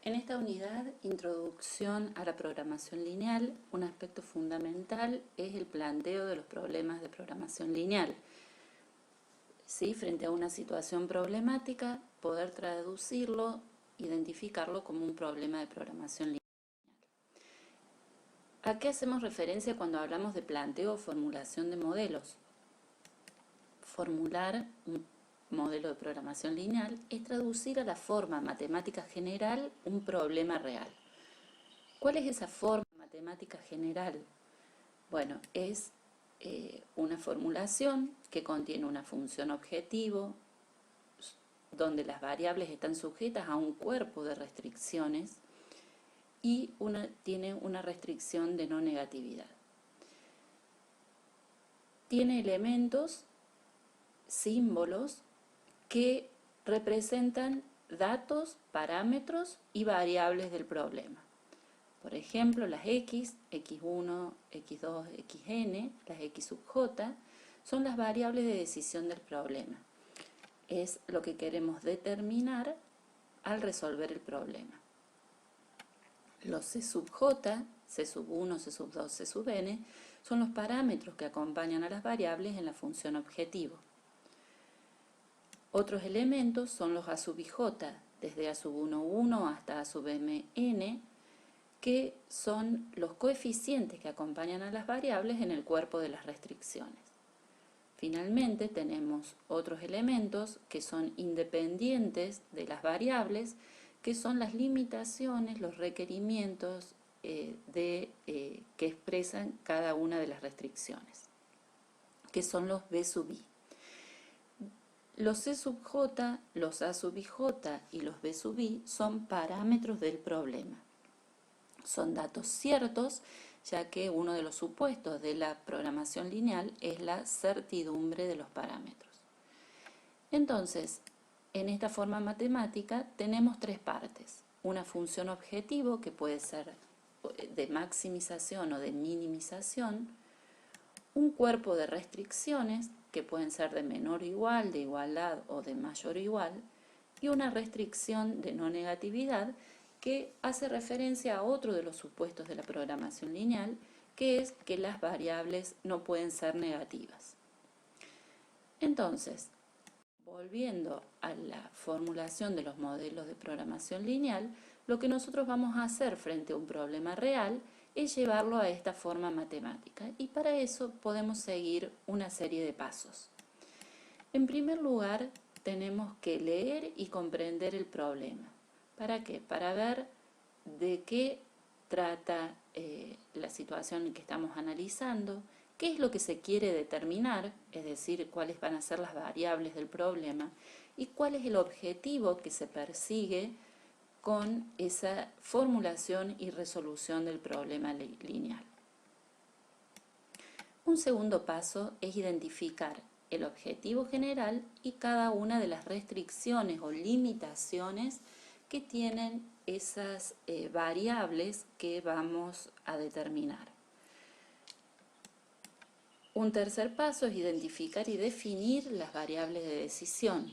En esta unidad, Introducción a la programación lineal, un aspecto fundamental es el planteo de los problemas de programación lineal. ¿Sí? Frente a una situación problemática, poder traducirlo, identificarlo como un problema de programación lineal. ¿A qué hacemos referencia cuando hablamos de planteo o formulación de modelos? Formular un modelo de programación lineal es traducir a la forma matemática general un problema real. ¿Cuál es esa forma matemática general? Bueno, es una formulación que contiene una función objetivo, donde las variables están sujetas a un cuerpo de restricciones y tiene una restricción de no negatividad. Tiene elementos, símbolos, que representan datos, parámetros y variables del problema. Por ejemplo, las x, x1, x2, xn, las x sub j, son las variables de decisión del problema. Es lo que queremos determinar al resolver el problema. Los c sub j, c sub 1, c sub 2, c sub n, son los parámetros que acompañan a las variables en la función objetivo. Otros elementos son los a sub i j, desde a sub 1, 1 hasta a sub mn, que son los coeficientes que acompañan a las variables en el cuerpo de las restricciones. Finalmente tenemos otros elementos que son independientes de las variables, que son las limitaciones, los requerimientos que expresan cada una de las restricciones, que son los b sub i. Los c sub j, los a sub i j y los b sub i son parámetros del problema. Son datos ciertos, ya que uno de los supuestos de la programación lineal es la certidumbre de los parámetros. Entonces, en esta forma matemática tenemos tres partes. Una función objetivo, que puede ser de maximización o de minimización, un cuerpo de restricciones, que pueden ser de menor o igual, de igualdad o de mayor o igual, y una restricción de no negatividad, que hace referencia a otro de los supuestos de la programación lineal, que es que las variables no pueden ser negativas. Entonces, volviendo a la formulación de los modelos de programación lineal, lo que nosotros vamos a hacer frente a un problema real es llevarlo a esta forma matemática, y para eso podemos seguir una serie de pasos. En primer lugar, tenemos que leer y comprender el problema. ¿Para qué? Para ver de qué trata la situación que estamos analizando, qué es lo que se quiere determinar, es decir, cuáles van a ser las variables del problema y cuál es el objetivo que se persigue con esa formulación y resolución del problema lineal. Un segundo paso es identificar el objetivo general y cada una de las restricciones o limitaciones que tienen esas variables que vamos a determinar. Un tercer paso es identificar y definir las variables de decisión.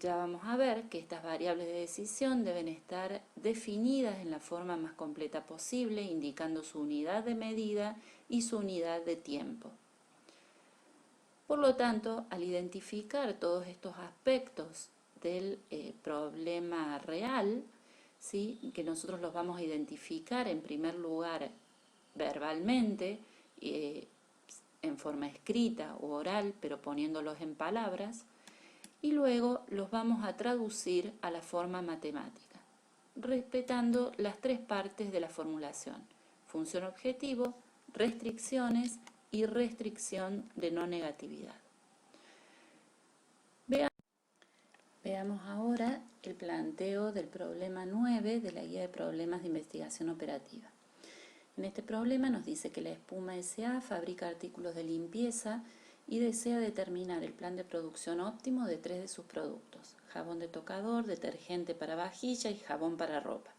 Ya vamos a ver que estas variables de decisión deben estar definidas en la forma más completa posible, indicando su unidad de medida y su unidad de tiempo. Por lo tanto, al identificar todos estos aspectos del problema real, ¿sí?, que nosotros los vamos a identificar en primer lugar verbalmente, en forma escrita u oral, pero poniéndolos en palabras, y luego los vamos a traducir a la forma matemática, respetando las tres partes de la formulación: función objetivo, restricciones y restricción de no negatividad. Veamos ahora el planteo del problema 9 de la guía de problemas de investigación operativa. En este problema nos dice que la Espuma S.A. fabrica artículos de limpieza y desea determinar el plan de producción óptimo de 3 de sus productos: jabón de tocador, detergente para vajilla y jabón para ropa.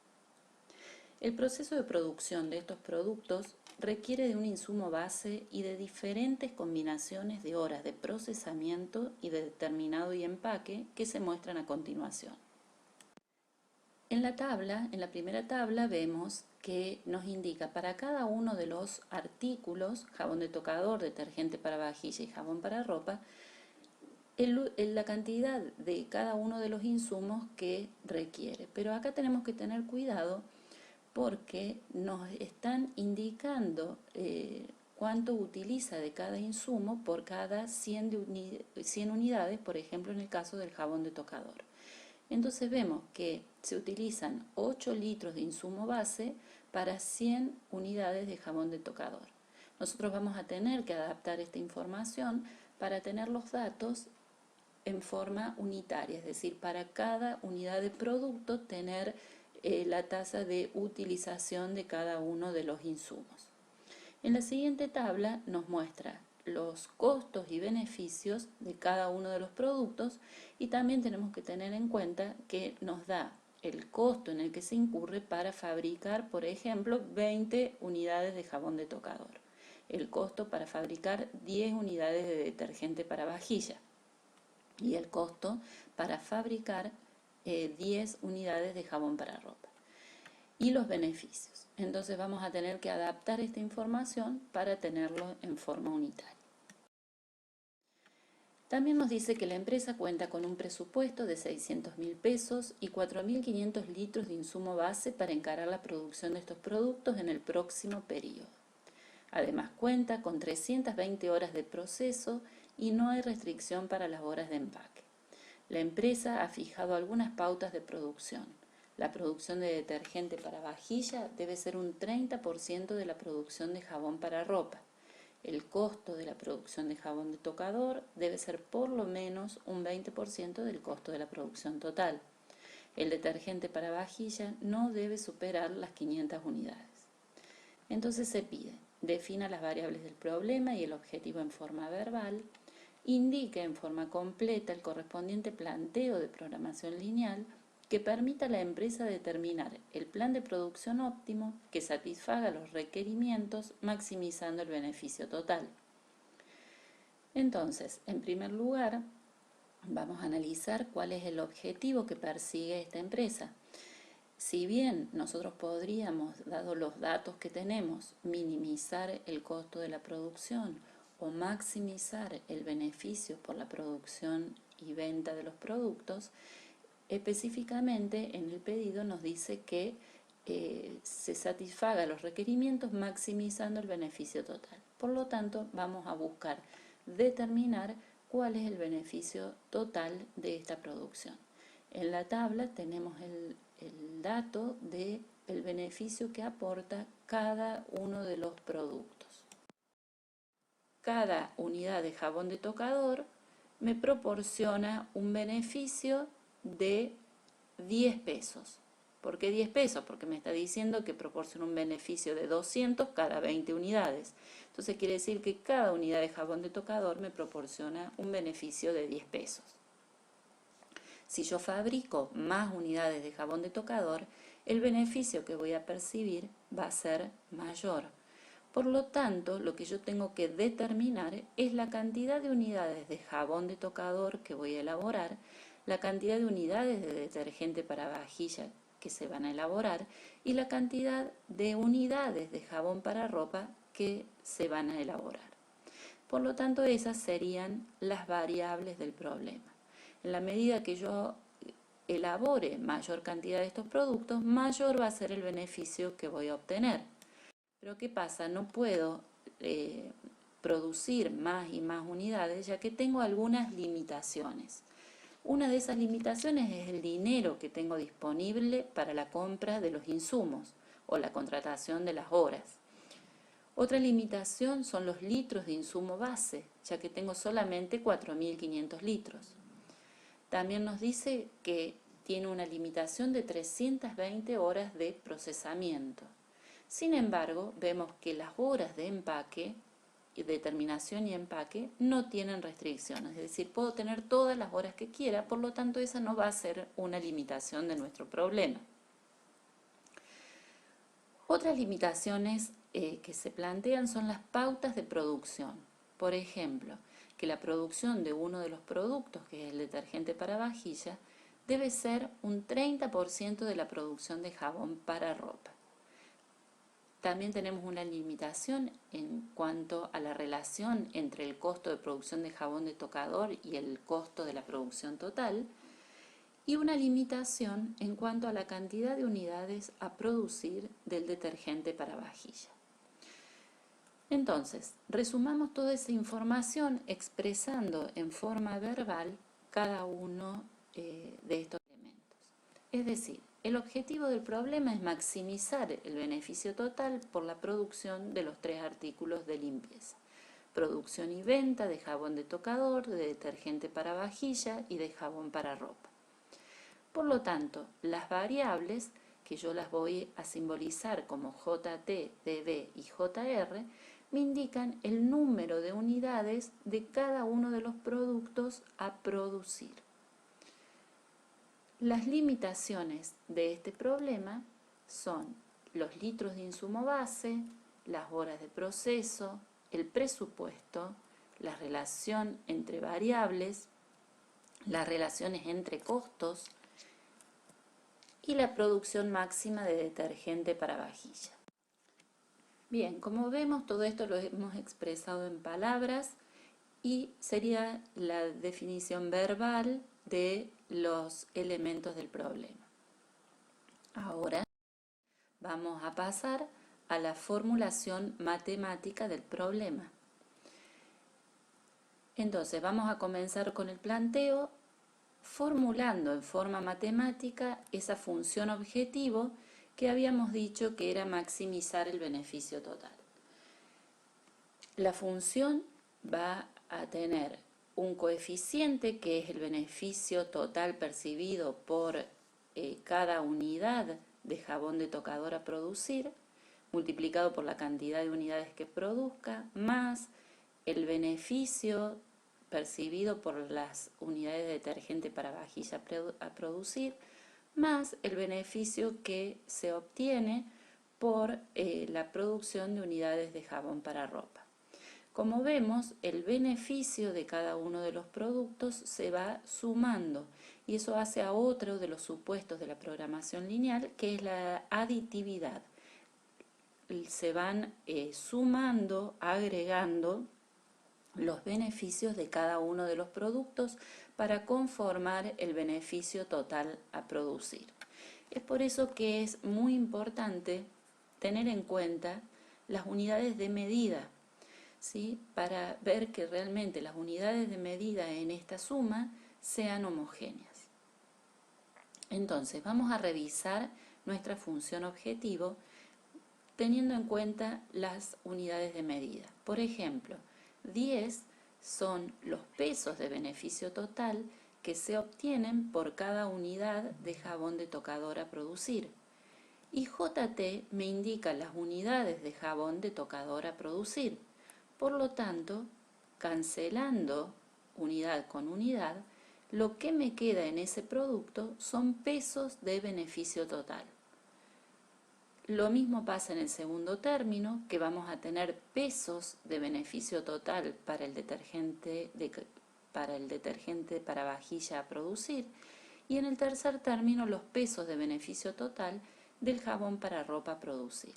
El proceso de producción de estos productos requiere de un insumo base y de diferentes combinaciones de horas de procesamiento y de determinado y empaque que se muestran a continuación. En la primera tabla vemos que nos indica para cada uno de los artículos, jabón de tocador, detergente para vajilla y jabón para ropa, la cantidad de cada uno de los insumos que requiere. Pero acá tenemos que tener cuidado porque nos están indicando cuánto utiliza de cada insumo por cada 100 unidades, por ejemplo en el caso del jabón de tocador. Entonces vemos que se utilizan 8 litros de insumo base para 100 unidades de jabón de tocador. Nosotros vamos a tener que adaptar esta información para tener los datos en forma unitaria, es decir, para cada unidad de producto tener la tasa de utilización de cada uno de los insumos. En la siguiente tabla nos muestra los costos y beneficios de cada uno de los productos y también tenemos que tener en cuenta que nos da el costo en el que se incurre para fabricar, por ejemplo, 20 unidades de jabón de tocador, el costo para fabricar 10 unidades de detergente para vajilla y el costo para fabricar 10 unidades de jabón para ropa y los beneficios. Entonces vamos a tener que adaptar esta información para tenerlo en forma unitaria. También nos dice que la empresa cuenta con un presupuesto de 600.000 pesos y 4.500 litros de insumo base para encarar la producción de estos productos en el próximo periodo. Además cuenta con 320 horas de proceso y no hay restricción para las horas de empaque. La empresa ha fijado algunas pautas de producción. La producción de detergente para vajilla debe ser un 30% de la producción de jabón para ropa. El costo de la producción de jabón de tocador debe ser por lo menos un 20% del costo de la producción total. El detergente para vajilla no debe superar las 500 unidades. Entonces se pide, defina las variables del problema y el objetivo en forma verbal, indique en forma completa el correspondiente planteo de programación lineal que permita a la empresa determinar el plan de producción óptimo que satisfaga los requerimientos maximizando el beneficio total. Entonces, en primer lugar, vamos a analizar cuál es el objetivo que persigue esta empresa. Si bien nosotros podríamos, dado los datos que tenemos, minimizar el costo de la producción o maximizar el beneficio por la producción y venta de los productos, específicamente en el pedido nos dice que se satisfaga los requerimientos maximizando el beneficio total. Por lo tanto, vamos a buscar determinar cuál es el beneficio total de esta producción. En la tabla tenemos el dato del beneficio que aporta cada uno de los productos. Cada unidad de jabón de tocador me proporciona un beneficio de 10 pesos. ¿Por qué 10 pesos? Porque me está diciendo que proporciona un beneficio de 200 cada 20 unidades. Entonces quiere decir que cada unidad de jabón de tocador me proporciona un beneficio de 10 pesos. Si yo fabrico más unidades de jabón de tocador, el beneficio que voy a percibir va a ser mayor. Por lo tanto, lo que yo tengo que determinar es la cantidad de unidades de jabón de tocador que voy a elaborar, la cantidad de unidades de detergente para vajilla que se van a elaborar y la cantidad de unidades de jabón para ropa que se van a elaborar. Por lo tanto, esas serían las variables del problema. En la medida que yo elabore mayor cantidad de estos productos, mayor va a ser el beneficio que voy a obtener. Pero ¿qué pasa? No puedo producir más y más unidades ya que tengo algunas limitaciones. Una de esas limitaciones es el dinero que tengo disponible para la compra de los insumos o la contratación de las horas. Otra limitación son los litros de insumo base, ya que tengo solamente 4.500 litros. También nos dice que tiene una limitación de 320 horas de procesamiento. Sin embargo, vemos que las horas de empaque, determinación y empaque no tienen restricciones, es decir, puedo tener todas las horas que quiera, por lo tanto esa no va a ser una limitación de nuestro problema. Otras limitaciones que se plantean son las pautas de producción. Por ejemplo, que la producción de uno de los productos, que es el detergente para vajilla, debe ser un 30% de la producción de jabón para ropa. También tenemos una limitación en cuanto a la relación entre el costo de producción de jabón de tocador y el costo de la producción total, y una limitación en cuanto a la cantidad de unidades a producir del detergente para vajilla. Entonces, resumamos toda esa información expresando en forma verbal cada uno de estos elementos. Es decir, el objetivo del problema es maximizar el beneficio total por la producción de los 3 artículos de limpieza: producción y venta de jabón de tocador, de detergente para vajilla y de jabón para ropa. Por lo tanto, las variables, que yo las voy a simbolizar como JT, DB y JR, me indican el número de unidades de cada uno de los productos a producir. Las limitaciones de este problema son los litros de insumo base, las horas de proceso, el presupuesto, la relación entre variables, las relaciones entre costos y la producción máxima de detergente para vajilla. Bien, como vemos, todo esto lo hemos expresado en palabras y sería la definición verbal de los elementos del problema. Ahora vamos a pasar a la formulación matemática del problema. Entonces vamos a comenzar con el planteo formulando en forma matemática esa función objetivo que habíamos dicho que era maximizar el beneficio total. La función va a tener un coeficiente que es el beneficio total percibido por cada unidad de jabón de tocador a producir, multiplicado por la cantidad de unidades que produzca, más el beneficio percibido por las unidades de detergente para vajilla a producir, más el beneficio que se obtiene por la producción de unidades de jabón para ropa. Como vemos, el beneficio de cada uno de los productos se va sumando y eso hace a otro de los supuestos de la programación lineal, que es la aditividad. Se van sumando, agregando los beneficios de cada uno de los productos para conformar el beneficio total a producir. Es por eso que es muy importante tener en cuenta las unidades de medida, ¿sí? Para ver que realmente las unidades de medida en esta suma sean homogéneas. Entonces, vamos a revisar nuestra función objetivo teniendo en cuenta las unidades de medida. Por ejemplo, 10 son los pesos de beneficio total que se obtienen por cada unidad de jabón de tocador a producir. Y JT me indica las unidades de jabón de tocador a producir. Por lo tanto, cancelando unidad con unidad, lo que me queda en ese producto son pesos de beneficio total. Lo mismo pasa en el segundo término, que vamos a tener pesos de beneficio total para el detergente para vajilla a producir, y en el tercer término los pesos de beneficio total del jabón para ropa a producir.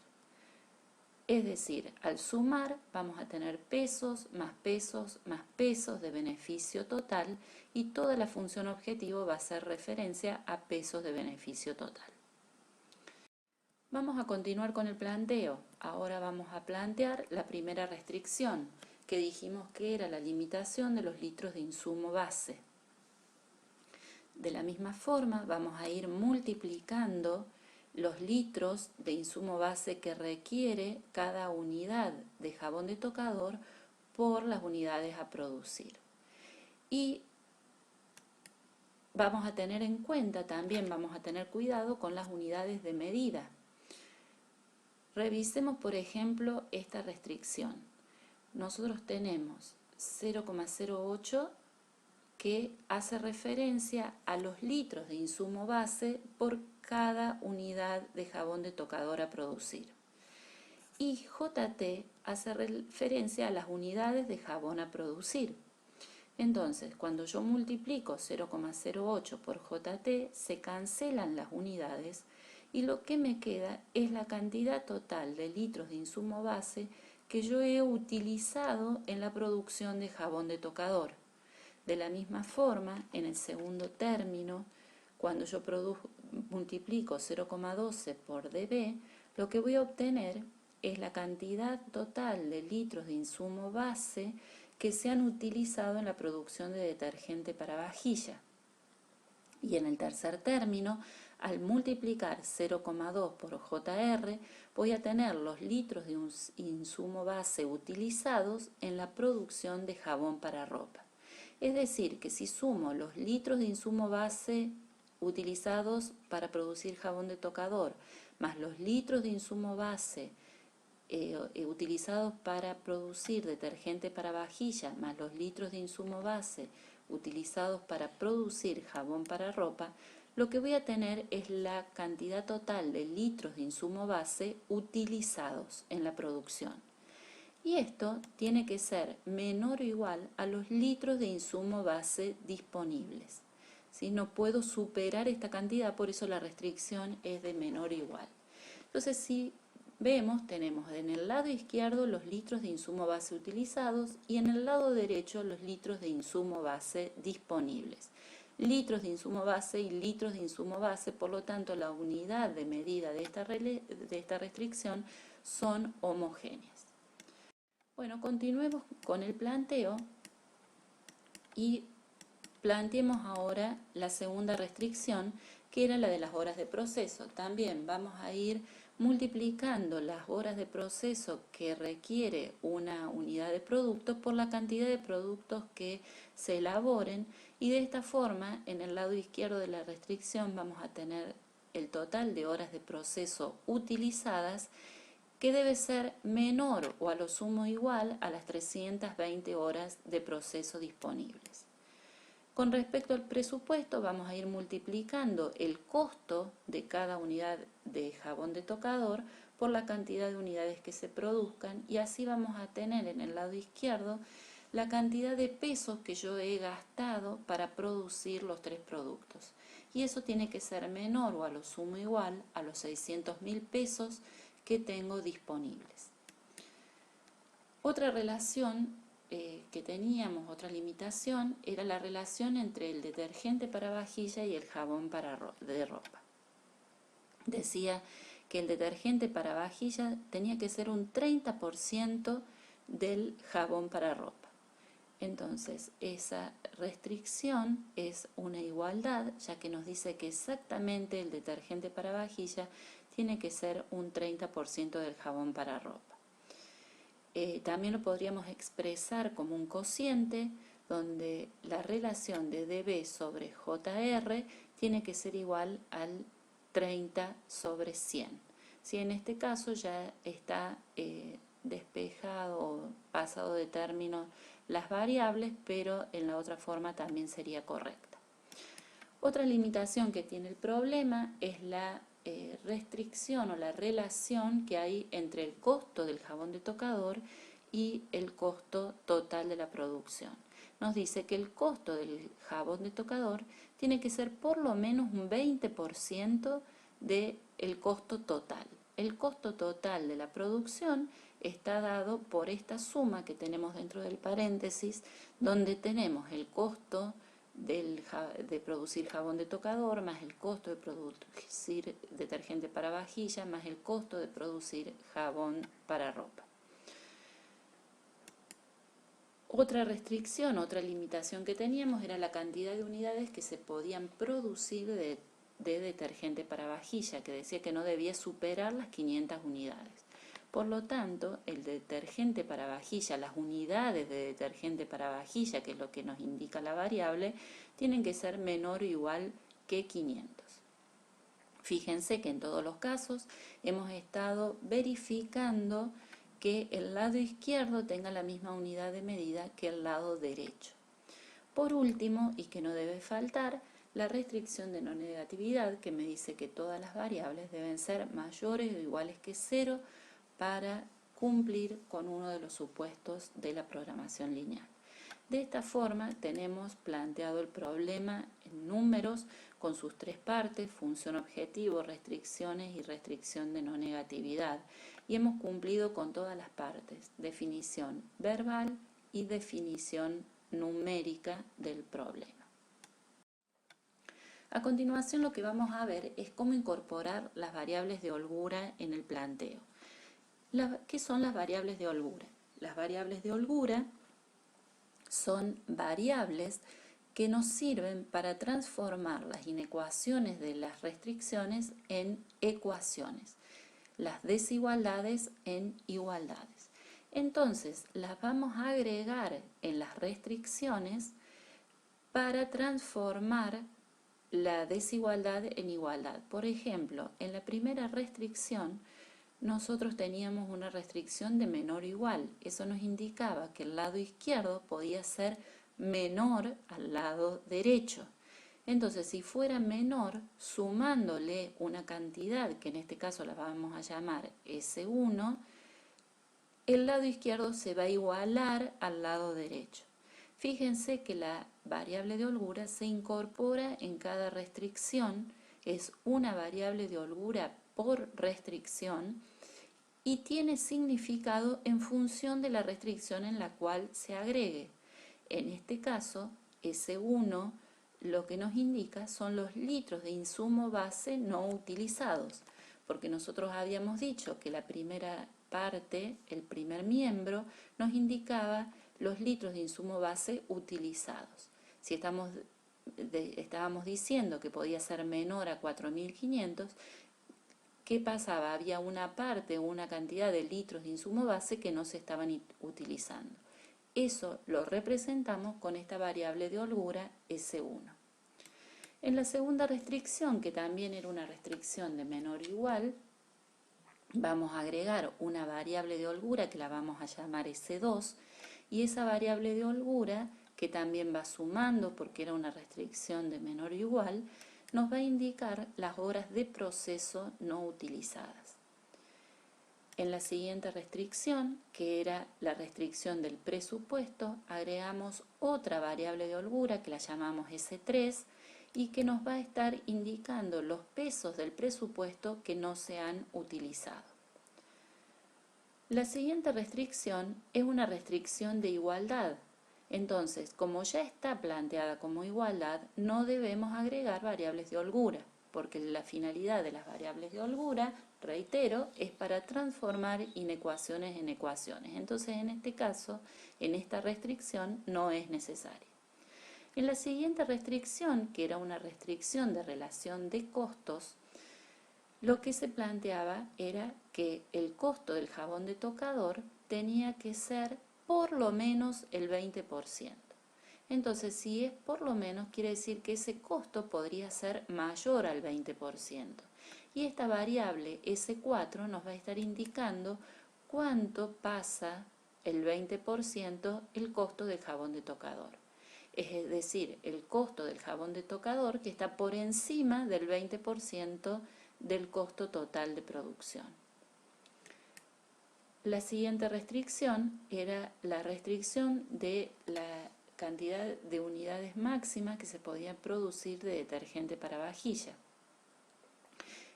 Es decir, al sumar vamos a tener pesos más pesos más pesos de beneficio total y toda la función objetivo va a hacer referencia a pesos de beneficio total. Vamos a continuar con el planteo. Ahora vamos a plantear la primera restricción, que dijimos que era la limitación de los litros de insumo base. De la misma forma, vamos a ir multiplicando los litros de insumo base que requiere cada unidad de jabón de tocador por las unidades a producir. Y vamos a tener en cuenta también, vamos a tener cuidado con las unidades de medida. Revisemos, por ejemplo, esta restricción. Nosotros tenemos 0,08 que hace referencia a los litros de insumo base por cada unidad de jabón de tocador a producir. Y JT hace referencia a las unidades de jabón a producir. Entonces, cuando yo multiplico 0,08 por JT, se cancelan las unidades y lo que me queda es la cantidad total de litros de insumo base que yo he utilizado en la producción de jabón de tocador. De la misma forma, en el segundo término, cuando yo multiplico 0,12 por dB, lo que voy a obtener es la cantidad total de litros de insumo base que se han utilizado en la producción de detergente para vajilla. Y en el tercer término, al multiplicar 0,2 por JR, voy a tener los litros de un insumo base utilizados en la producción de jabón para ropa. Es decir, que si sumo los litros de insumo base utilizados para producir jabón de tocador, más los litros de insumo base utilizados para producir detergente para vajilla, más los litros de insumo base utilizados para producir jabón para ropa, lo que voy a tener es la cantidad total de litros de insumo base utilizados en la producción. Y esto tiene que ser menor o igual a los litros de insumo base disponibles. ¿Sí? No puedo superar esta cantidad, por eso la restricción es de menor o igual. Entonces, si vemos, tenemos en el lado izquierdo los litros de insumo base utilizados y en el lado derecho los litros de insumo base disponibles. Litros de insumo base y litros de insumo base, por lo tanto la unidad de medida de esta restricción son homogéneas. Bueno, continuemos con el planteo y planteemos ahora la segunda restricción, que era la de las horas de proceso. También vamos a ir multiplicando las horas de proceso que requiere una unidad de productos por la cantidad de productos que se elaboren, y de esta forma en el lado izquierdo de la restricción vamos a tener el total de horas de proceso utilizadas, que debe ser menor o a lo sumo igual a las 320 horas de proceso disponibles. Con respecto al presupuesto, vamos a ir multiplicando el costo de cada unidad de jabón de tocador por la cantidad de unidades que se produzcan, y así vamos a tener en el lado izquierdo la cantidad de pesos que yo he gastado para producir los tres productos. Y eso tiene que ser menor o a lo sumo igual a los 600.000 pesos que tengo disponibles. Otra relación que teníamos, otra limitación, era la relación entre el detergente para vajilla y el jabón de ropa. Decía que el detergente para vajilla tenía que ser un 30% del jabón para ropa. Entonces, esa restricción es una igualdad, ya que nos dice que exactamente el detergente para vajilla tiene que ser un 30% del jabón para ropa. También lo podríamos expresar como un cociente, donde la relación de dB sobre JR tiene que ser igual al 30 sobre 100. Si en este caso ya está despejado o pasado de término las variables, pero en la otra forma también sería correcta. Otra limitación que tiene el problema es la restricción o la relación que hay entre el costo del jabón de tocador y el costo total de la producción. Nos dice que el costo del jabón de tocador tiene que ser por lo menos un 20% del costo total. El costo total de la producción está dado por esta suma que tenemos dentro del paréntesis, donde tenemos el costo de producir jabón de tocador, más el costo de producir detergente para vajilla, más el costo de producir jabón para ropa. Otra restricción, otra limitación que teníamos era la cantidad de unidades que se podían producir de detergente para vajilla, que decía que no debía superar las 500 unidades. Por lo tanto, el detergente para vajilla, las unidades de detergente para vajilla, que es lo que nos indica la variable, tienen que ser menor o igual que 500. Fíjense que en todos los casos hemos estado verificando que el lado izquierdo tenga la misma unidad de medida que el lado derecho. Por último, y que no debe faltar, la restricción de no negatividad, que me dice que todas las variables deben ser mayores o iguales que 0 para cumplir con uno de los supuestos de la programación lineal. De esta forma tenemos planteado el problema en números con sus tres partes: función objetivo, restricciones y restricción de no negatividad. Y hemos cumplido con todas las partes: definición verbal y definición numérica del problema. A continuación, lo que vamos a ver es cómo incorporar las variables de holgura en el planteo. ¿Qué son las variables de holgura? Las variables de holgura son variables que nos sirven para transformar las inecuaciones de las restricciones en ecuaciones, las desigualdades en igualdades. Entonces, las vamos a agregar en las restricciones para transformar la desigualdad en igualdad. Por ejemplo, en la primera restricción, nosotros teníamos una restricción de menor o igual. Eso nos indicaba que el lado izquierdo podía ser menor al lado derecho. Entonces, si fuera menor, sumándole una cantidad, que en este caso la vamos a llamar S1, el lado izquierdo se va a igualar al lado derecho. Fíjense que la variable de holgura se incorpora en cada restricción, es una variable de holgura por restricción y tiene significado en función de la restricción en la cual se agregue. En este caso, S1 lo que nos indica son los litros de insumo base no utilizados, porque nosotros habíamos dicho que la primera parte, el primer miembro, nos indicaba los litros de insumo base utilizados. Si estábamos diciendo que podía ser menor a 4.500, ¿qué pasaba? Había una parte o una cantidad de litros de insumo base que no se estaban utilizando. Eso lo representamos con esta variable de holgura S1. En la segunda restricción, que también era una restricción de menor o igual, vamos a agregar una variable de holgura que la vamos a llamar S2, y esa variable de holgura, que también va sumando porque era una restricción de menor o igual, nos va a indicar las horas de proceso no utilizadas. En la siguiente restricción, que era la restricción del presupuesto, agregamos otra variable de holgura que la llamamos S3 y que nos va a estar indicando los pesos del presupuesto que no se han utilizado. La siguiente restricción es una restricción de igualdad. Entonces, como ya está planteada como igualdad, no debemos agregar variables de holgura, porque la finalidad de las variables de holgura, reitero, es para transformar inecuaciones en ecuaciones. Entonces, en este caso, en esta restricción no es necesaria. En la siguiente restricción, que era una restricción de relación de costos, lo que se planteaba era que el costo del jabón de tocador tenía que ser por lo menos el 20%. Entonces, si es por lo menos, quiere decir que ese costo podría ser mayor al 20%. Y esta variable S4 nos va a estar indicando cuánto pasa el 20% el costo del jabón de tocador. Es decir, el costo del jabón de tocador que está por encima del 20% del costo total de producción. La siguiente restricción era la restricción de la cantidad de unidades máximas que se podían producir de detergente para vajilla.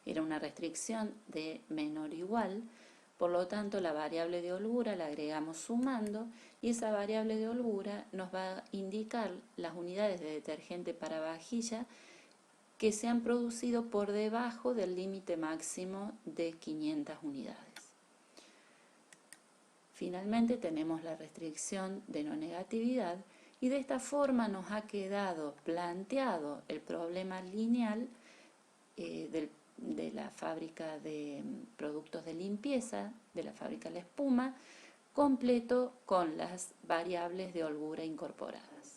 Era una restricción de menor o igual, por lo tanto la variable de holgura la agregamos sumando y esa variable de holgura nos va a indicar las unidades de detergente para vajilla que se han producido por debajo del límite máximo de 500 unidades. Finalmente tenemos la restricción de no negatividad y de esta forma nos ha quedado planteado el problema lineal de la fábrica de productos de limpieza, de la fábrica La Espuma, completo con las variables de holgura incorporadas.